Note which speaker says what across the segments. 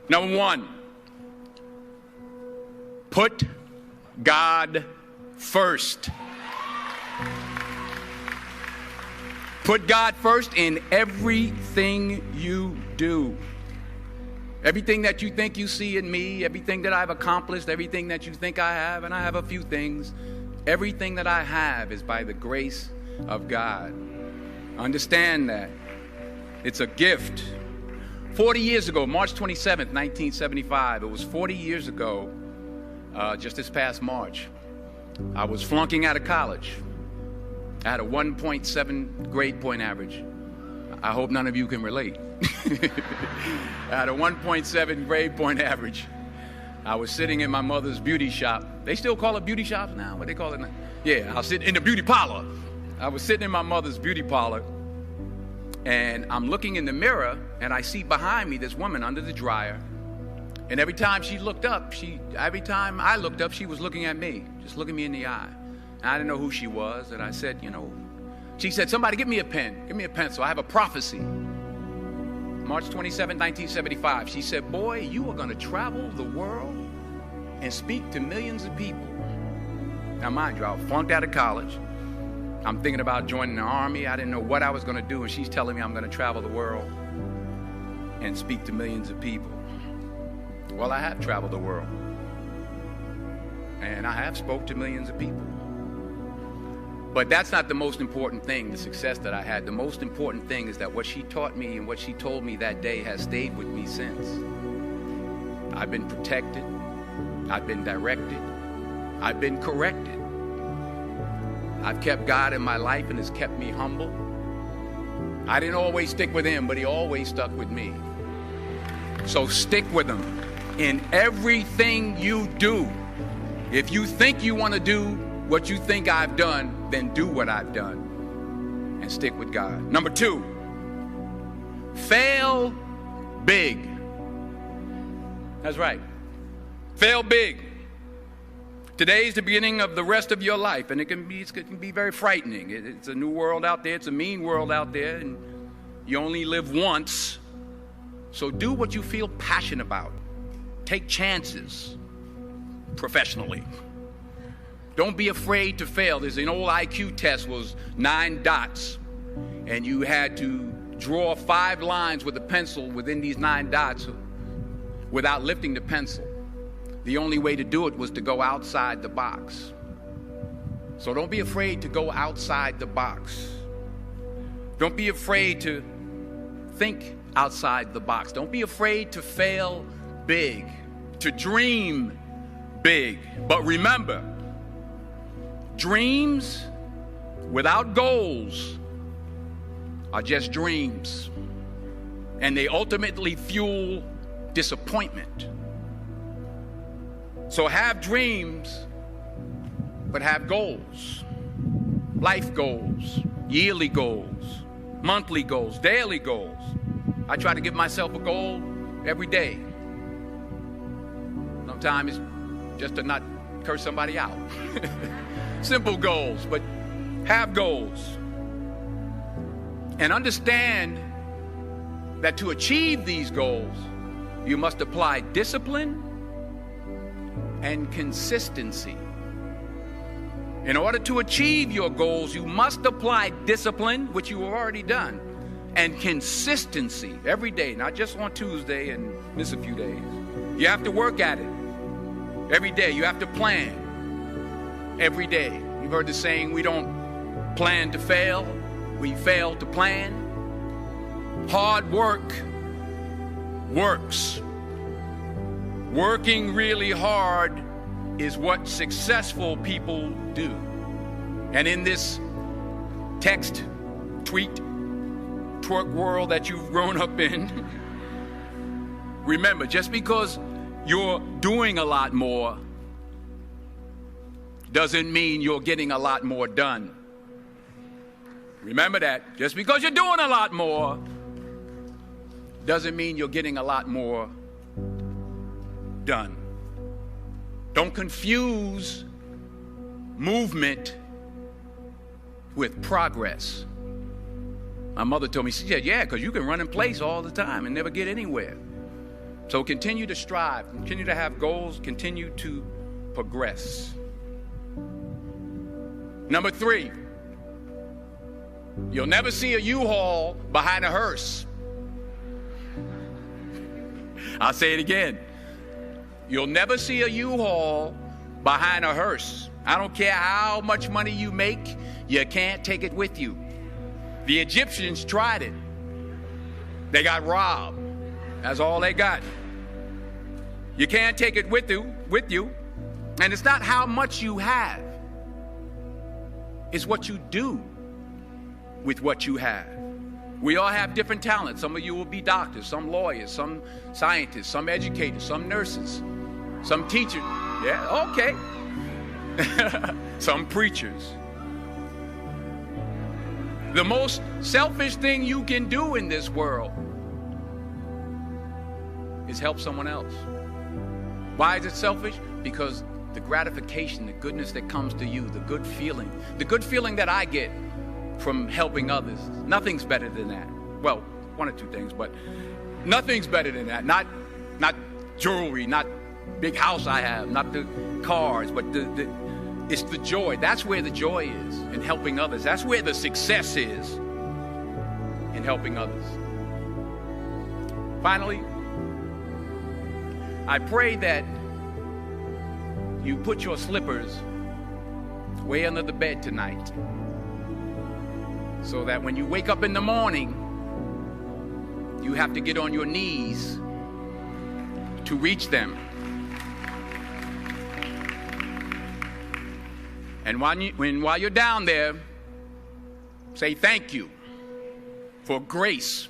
Speaker 1: Number one, put God first. Put God first in everything you do. Everything that you think you see in me, everything that I've accomplished, everything that you think I have, and I have a few things, everything that I have is by the grace of God. Understand that. It's a gift. 40 years ago, March 27th, 1975, it was 40 years ago, just this past March, I was flunking out of college. I had a 1.7 grade point average. I hope none of you can relate. I had a 1.7 grade point average. I was sitting in my mother's beauty shop. They still call it beauty shops now? What they call it now? Yeah, I was sitting in the beauty parlor. I was sitting in my mother's beauty parlor, and I'm looking in the mirror, and I see behind me this woman under the dryer. And every time I looked up, she was looking at me, just looking me in the eye. And I didn't know who she was, and I said, she said, somebody give me a pen, give me a pencil. I have a prophecy. March 27, 1975, she said, boy, you are going to travel the world and speak to millions of people. Now, mind you, I flunked out of college. I'm thinking about joining the army. I didn't know what I was going to do, and she's telling me I'm going to travel the world and speak to millions of people. Well, I have traveled the world, and I have spoke to millions of people. But that's not the most important thing, the success that I had. The most important thing is that what she taught me and what she told me that day has stayed with me since. I've been protected. I've been directed. I've been corrected. I've kept God in my life, and it's kept me humble. I didn't always stick with him, but he always stuck with me. So stick with him in everything you do. If you think you want to do what you think I've done, then do what I've done and stick with God. Number two, fail big. That's right. Fail big. Today's the beginning of the rest of your life, and it can be very frightening. It's a new world out there. It's a mean world out there, and you only live once. So do what you feel passionate about. Take chances professionally. Don't be afraid to fail. There's an old IQ test, was 9 dots, and you had to draw 5 lines with a pencil within these 9 dots without lifting the pencil. The only way to do it was to go outside the box. So don't be afraid to go outside the box. Don't be afraid to think outside the box. Don't be afraid to fail big, to dream big. But remember, dreams without goals are just dreams, and they ultimately fuel disappointment. So have dreams, but have goals. Life goals, yearly goals, monthly goals, daily goals. I try to give myself a goal every day. Sometimes it's just to not curse somebody out. Simple goals, but have goals. And understand that to achieve these goals, you must apply discipline and consistency. In order to achieve your goals, you must apply discipline, which you have already done, and consistency every day, not just on Tuesday and miss a few days. You have to work at it every day. You have to plan every day. You've heard the saying, we don't plan to fail, we fail to plan. Hard work works. Working really hard is what successful people do. And in this text, tweet, twerk world that you've grown up in, remember, just because you're doing a lot more doesn't mean you're getting a lot more done. Remember that. Just because you're doing a lot more doesn't mean you're getting a lot more done. Don't confuse movement with progress. My mother told me, she said, yeah, because you can run in place all the time and never get anywhere. So continue to strive, continue to have goals, continue to progress. Number 3, you'll never see a U-Haul behind a hearse. I'll say it again. You'll never see a U-Haul behind a hearse. I don't care how much money you make, you can't take it with you. The Egyptians tried it. They got robbed. That's all they got. You can't take it with you. And it's not how much you have. It's what you do with what you have. We all have different talents. Some of you will be doctors, some lawyers, some scientists, some educators, some nurses, some teachers. Yeah, okay. Some preachers. The most selfish thing you can do in this world is help someone else. Why is it selfish? Because the gratification, the goodness that comes to you, the good feeling that I get from helping others, nothing's better than that. Well, one or two things, but nothing's better than that. Not jewelry, not big house I have, not the cars, but it's the joy. That's where the joy is, in helping others. That's where the success is, in helping others. Finally, I pray that you put your slippers way under the bed tonight, so that when you wake up in the morning, you have to get on your knees to reach them. And while you're down there, say thank you for grace.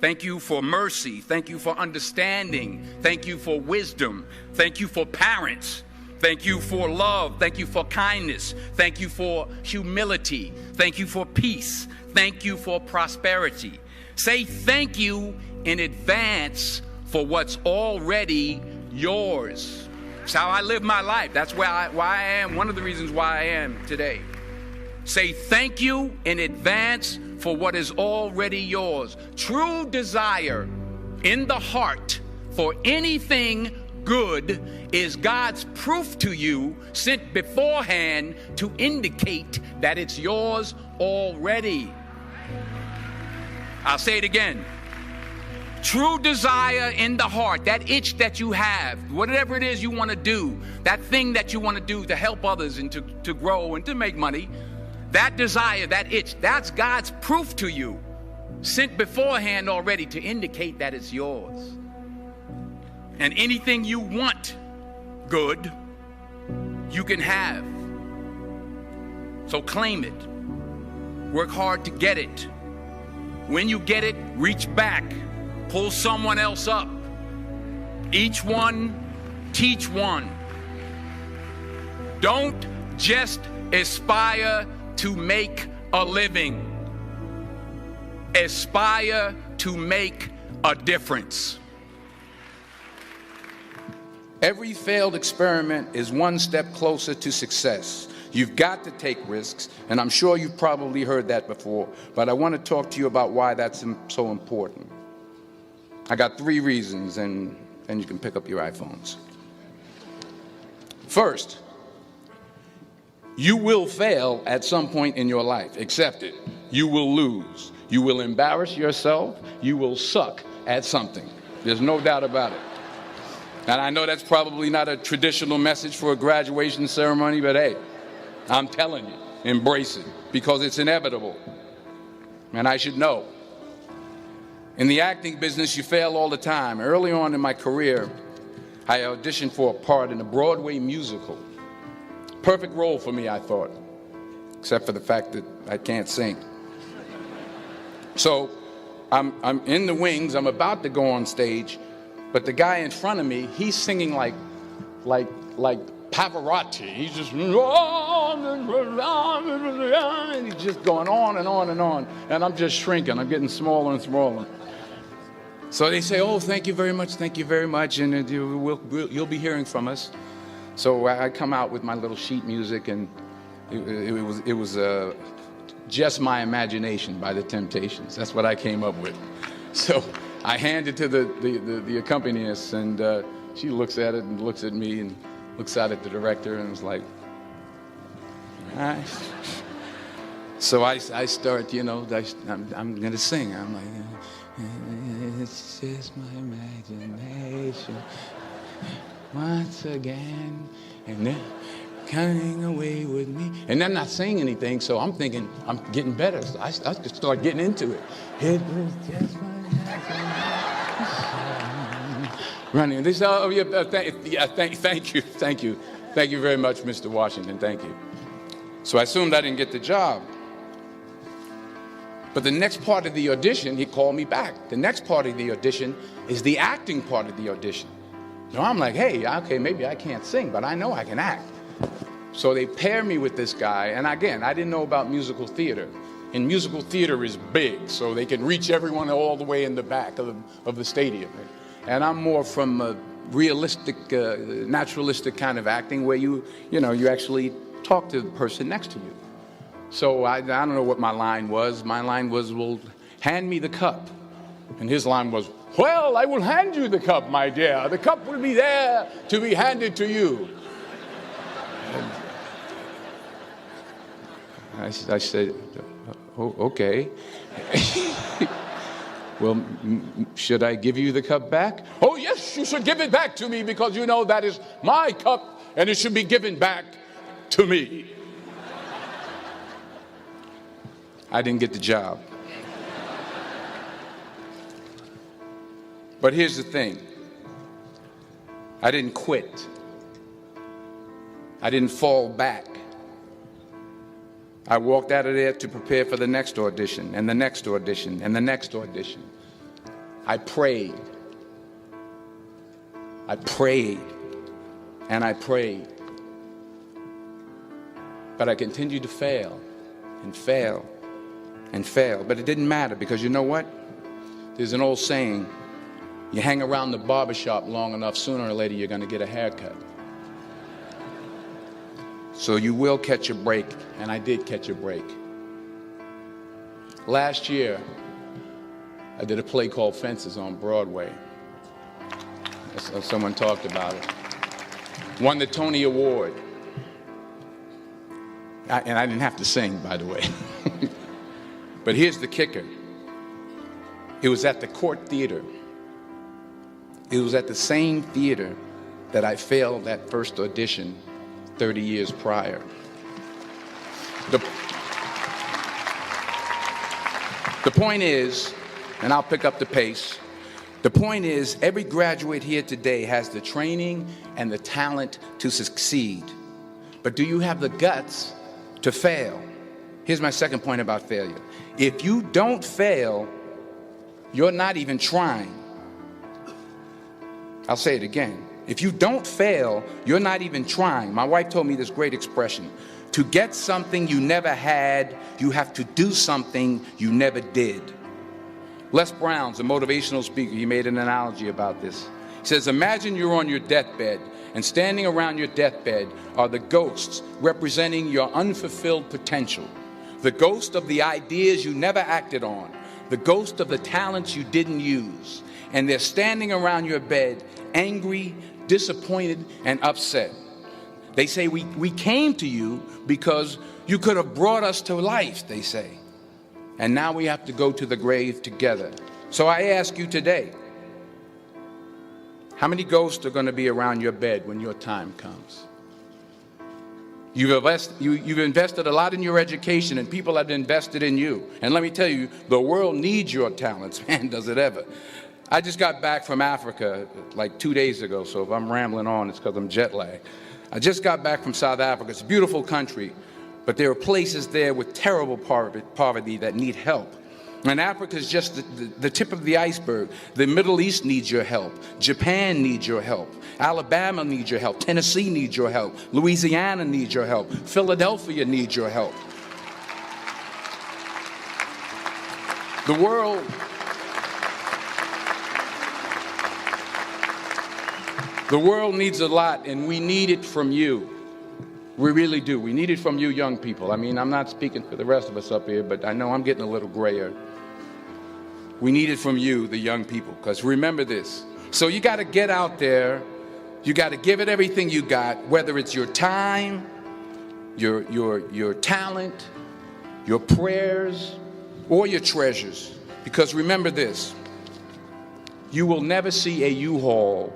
Speaker 1: Thank you for mercy. Thank you for understanding. Thank you for wisdom. Thank you for parents. Thank you for love. Thank you for kindness. Thank you for humility. Thank you for peace. Thank you for prosperity. Say thank you in advance for what's already yours. It's how I live my life. That's why I am, one of the reasons why I am today. Say thank you in advance for what is already yours. True desire in the heart for anything good is God's proof to you, sent beforehand to indicate that it's yours already. I'll say it again. True desire in the heart, that itch that you have, whatever it is you want to do, that thing that you want to do to help others and to grow and to make money, that desire, that itch, that's God's proof to you, sent beforehand already to indicate that it's yours. And anything you want good, you can have. So claim it. Work hard to get it. When you get it, reach back. Pull someone else up. Each one, teach one. Don't just aspire to make a living. Aspire to make a difference. Every failed experiment is one step closer to success. You've got to take risks, and I'm sure you've probably heard that before, but I want to talk to you about why that's so important. I got 3 reasons, and you can pick up your iPhones. First, you will fail at some point in your life. Accept it. You will lose. You will embarrass yourself. You will suck at something. There's no doubt about it. And I know that's probably not a traditional message for a graduation ceremony, but hey, I'm telling you, embrace it, because it's inevitable. And I should know. In the acting business, you fail all the time. Early on in my career, I auditioned for a part in a Broadway musical. Perfect role for me, I thought, except for the fact that I can't sing. So I'm in the wings, I'm about to go on stage, but the guy in front of me, he's singing like Pavarotti. He's just, and he's just going on and on and on. And I'm just shrinking. I'm getting smaller and smaller. So they say, oh, thank you very much, and you'll be hearing from us. So I come out with my little sheet music, and it was Just My Imagination by The Temptations. That's what I came up with. So I hand it to the accompanist, and she looks at it and looks at me and looks out at the director and was like, all right. So I start, I'm going to sing. I'm like, it's just my imagination once again, and they're coming away with me. And they're not saying anything, so I'm thinking I'm getting better. So I just start getting into it. It was just my imagination. Running. They say, oh, yeah, thank you. Thank you very much, Mr. Washington. Thank you. So I assumed I didn't get the job. But the next part of the audition, he called me back. The next part of the audition is the acting part of the audition. So I'm like, hey, okay, maybe I can't sing, but I know I can act. So they pair me with this guy, and again, I didn't know about musical theater. And musical theater is big, so they can reach everyone all the way in the back of the stadium. And I'm more from a realistic, naturalistic kind of acting where you actually talk to the person next to you. So I don't know what my line was. My line was, well, hand me the cup. And his line was, well, I will hand you the cup, my dear. The cup will be there to be handed to you. I said, oh, okay. Well, should I give you the cup back? Oh, yes, you should give it back to me because you know that is my cup and it should be given back to me. I didn't get the job. But here's the thing. I didn't quit. I didn't fall back. I walked out of there to prepare for the next audition, and the next audition, and the next audition. I prayed. I prayed, and I prayed. But I continued to fail, and fail, and fail. But it didn't matter, because you know what? There's an old saying, you hang around the barbershop long enough, sooner or later you're going to get a haircut. So you will catch a break, and I did catch a break. Last year, I did a play called Fences on Broadway. Someone talked about it. Won the Tony Award. And I didn't have to sing, by the way. But here's the kicker. It was at the Court Theater. It was at the same theater that I failed that first audition 30 years prior. The point is, and I'll pick up the pace, the point is every graduate here today has the training and the talent to succeed. But do you have the guts to fail? Here's my second point about failure. If you don't fail, you're not even trying. I'll say it again. If you don't fail, you're not even trying. My wife told me this great expression. To get something you never had, you have to do something you never did. Les Brown's a motivational speaker. He made an analogy about this. He says, imagine you're on your deathbed, and standing around your deathbed are the ghosts representing your unfulfilled potential. The ghost of the ideas you never acted on. The ghost of the talents you didn't use. And they're standing around your bed, angry, disappointed, and upset. They say, we came to you because you could have brought us to life, they say. And now we have to go to the grave together. So I ask you today, how many ghosts are going to be around your bed when your time comes? You've invested a lot in your education, and people have invested in you. And let me tell you, the world needs your talents. Man, does it ever. I just got back from Africa like 2 days ago, so if I'm rambling on, it's because I'm jet lagged. I just got back from South Africa. It's a beautiful country, but there are places there with terrible poverty that need help. And Africa is just the tip of the iceberg. The Middle East needs your help. Japan needs your help. Alabama needs your help. Tennessee needs your help. Louisiana needs your help. Philadelphia needs your help. The world needs a lot, and we need it from you. We really do. We need it from you young people. I mean, I'm not speaking for the rest of us up here, but I know I'm getting a little grayer. We need it from you, the young people, because remember this. So you got to get out there. You got to give it everything you got, whether it's your time, your talent, your prayers, or your treasures. Because remember this, you will never see a U-Haul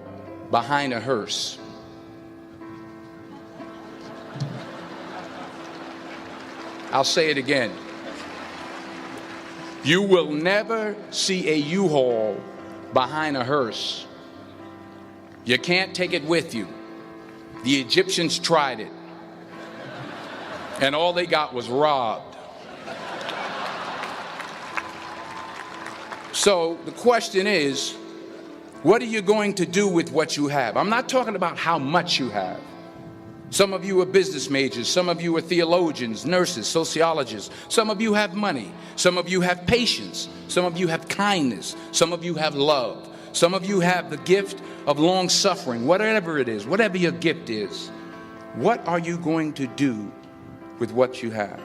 Speaker 1: behind a hearse. I'll say it again. You will never see a U-Haul behind a hearse. You can't take it with you. The Egyptians tried it, and all they got was robbed. So the question is, what are you going to do with what you have? I'm not talking about how much you have. Some of you are business majors. Some of you are theologians, nurses, sociologists. Some of you have money. Some of you have patience. Some of you have kindness. Some of you have love. Some of you have the gift of long suffering. Whatever it is, whatever your gift is, what are you going to do with what you have?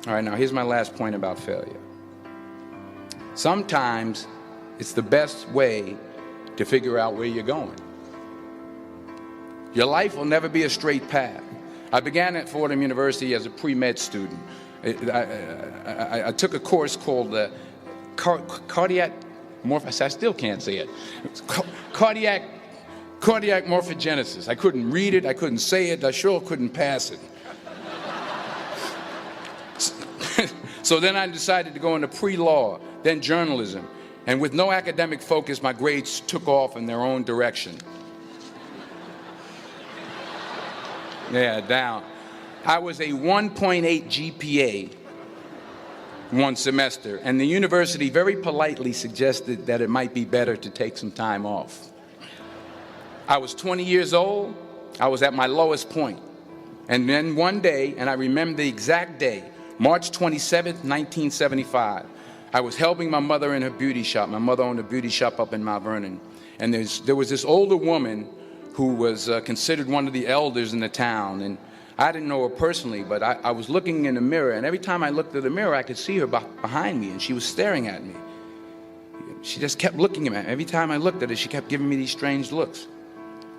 Speaker 1: All right, now here's my last point about failure. Sometimes it's the best way to figure out where you're going. Your life will never be a straight path. I began at Fordham University as a pre-med student. I took a course called cardiac morphogenesis. I still can't say it. Cardiac morphogenesis. I couldn't read it. I couldn't say it. I sure couldn't pass it. So then I decided to go into pre-law, then journalism. And with no academic focus, my grades took off in their own direction. Yeah, down. I was a 1.8 GPA one semester, and the university very politely suggested that it might be better to take some time off. I was 20 years old. I was at my lowest point. And then one day, and I remember the exact day, March 27th, 1975, I was helping my mother in her beauty shop. My mother owned a beauty shop up in Mount Vernon. And there was this older woman who was considered one of the elders in the town. And I didn't know her personally, but I was looking in the mirror, and every time I looked at the mirror, I could see her behind me, and she was staring at me. She just kept looking at me. Every time I looked at her, she kept giving me these strange looks.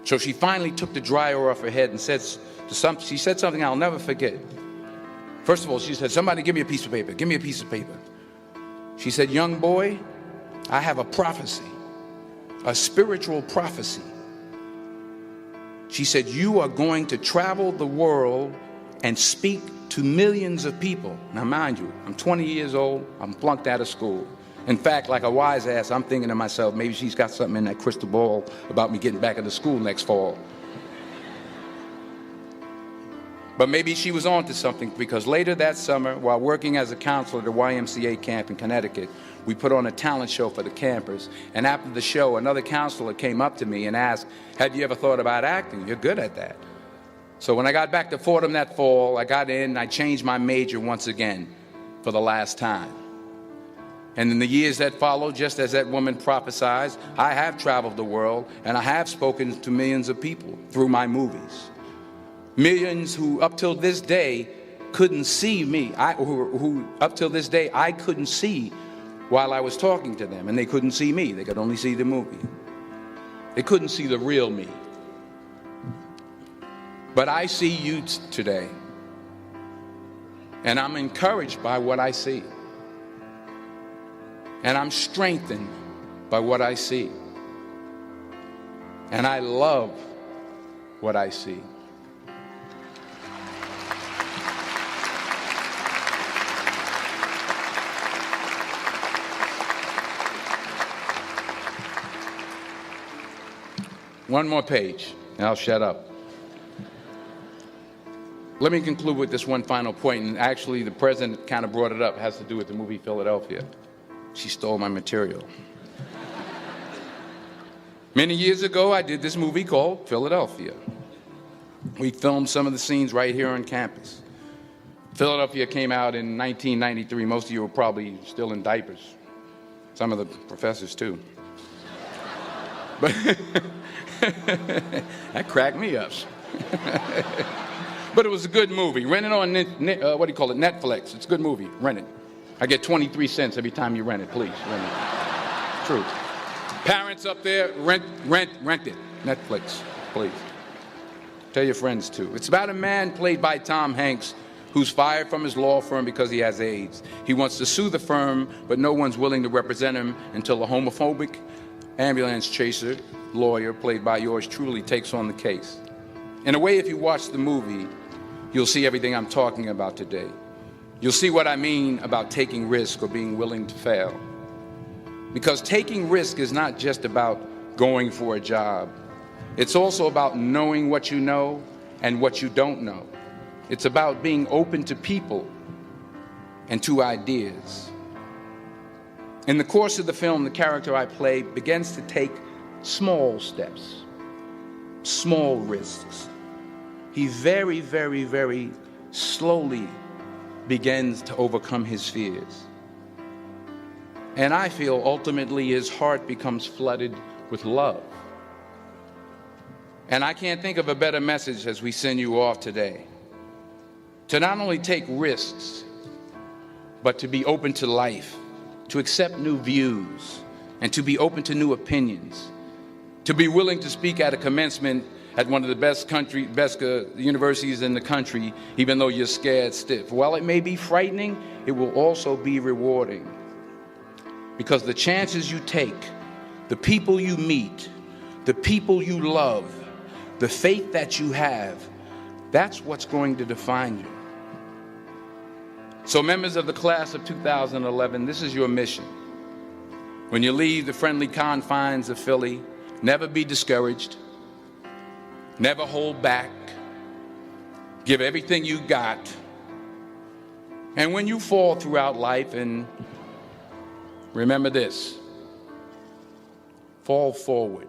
Speaker 1: So she finally took the dryer off her head and she said something I'll never forget. First of all, she said, "Somebody give me a piece of paper. Give me a piece of paper." She said, "Young boy, I have a prophecy, a spiritual prophecy." She said, "You are going to travel the world and speak to millions of people." Now, mind you, I'm 20 years old. I'm flunked out of school. In fact, like a wise ass, I'm thinking to myself, maybe she's got something in that crystal ball about me getting back into school next fall. But maybe she was on to something, because later that summer, while working as a counselor at the YMCA camp in Connecticut, we put on a talent show for the campers. And after the show, another counselor came up to me and asked, "Have you ever thought about acting? You're good at that." So when I got back to Fordham that fall, I got in and I changed my major once again for the last time. And in the years that followed, just as that woman prophesied, I have traveled the world and I have spoken to millions of people through my movies. Millions who up till this day couldn't see me, who up till this day I couldn't see while I was talking to them, and they couldn't see me. They could only see the movie. They couldn't see the real me. But I see you today, and I'm encouraged by what I see. And I'm strengthened by what I see. And I love what I see. One more page, and I'll shut up. Let me conclude with this one final point, and actually the president kind of brought it up. It has to do with the movie Philadelphia. She stole my material. Many years ago, I did this movie called Philadelphia. We filmed some of the scenes right here on campus. Philadelphia came out in 1993. Most of you were probably still in diapers. Some of the professors, too. But that cracked me up. But it was a good movie. Rent it on Netflix. It's a good movie. Rent it. I get 23 cents every time you rent it, please. Rent it. True. Parents up there, rent it. Netflix, please. Tell your friends too. It's about a man played by Tom Hanks who's fired from his law firm because he has AIDS. He wants to sue the firm, but no one's willing to represent him until a homophobic ambulance chaser lawyer, played by yours truly, takes on the case. In a way, if you watch the movie, you'll see everything I'm talking about today. You'll see what I mean about taking risk or being willing to fail. Because taking risk is not just about going for a job. It's also about knowing what you know and what you don't know. It's about being open to people and to ideas. In the course of the film, the character I play begins to take small steps, small risks. He very, very, very slowly begins to overcome his fears. And I feel ultimately his heart becomes flooded with love. And I can't think of a better message as we send you off today. To not only take risks, but to be open to life, to accept new views, and to be open to new opinions, to be willing to speak at a commencement at one of the best universities in the country, even though you're scared stiff. While it may be frightening, it will also be rewarding. Because the chances you take, the people you meet, the people you love, the faith that you have, that's what's going to define you. So members of the class of 2011, this is your mission. When you leave the friendly confines of Philly, never be discouraged. Never hold back. Give everything you got. And when you fall throughout life, and remember this, fall forward.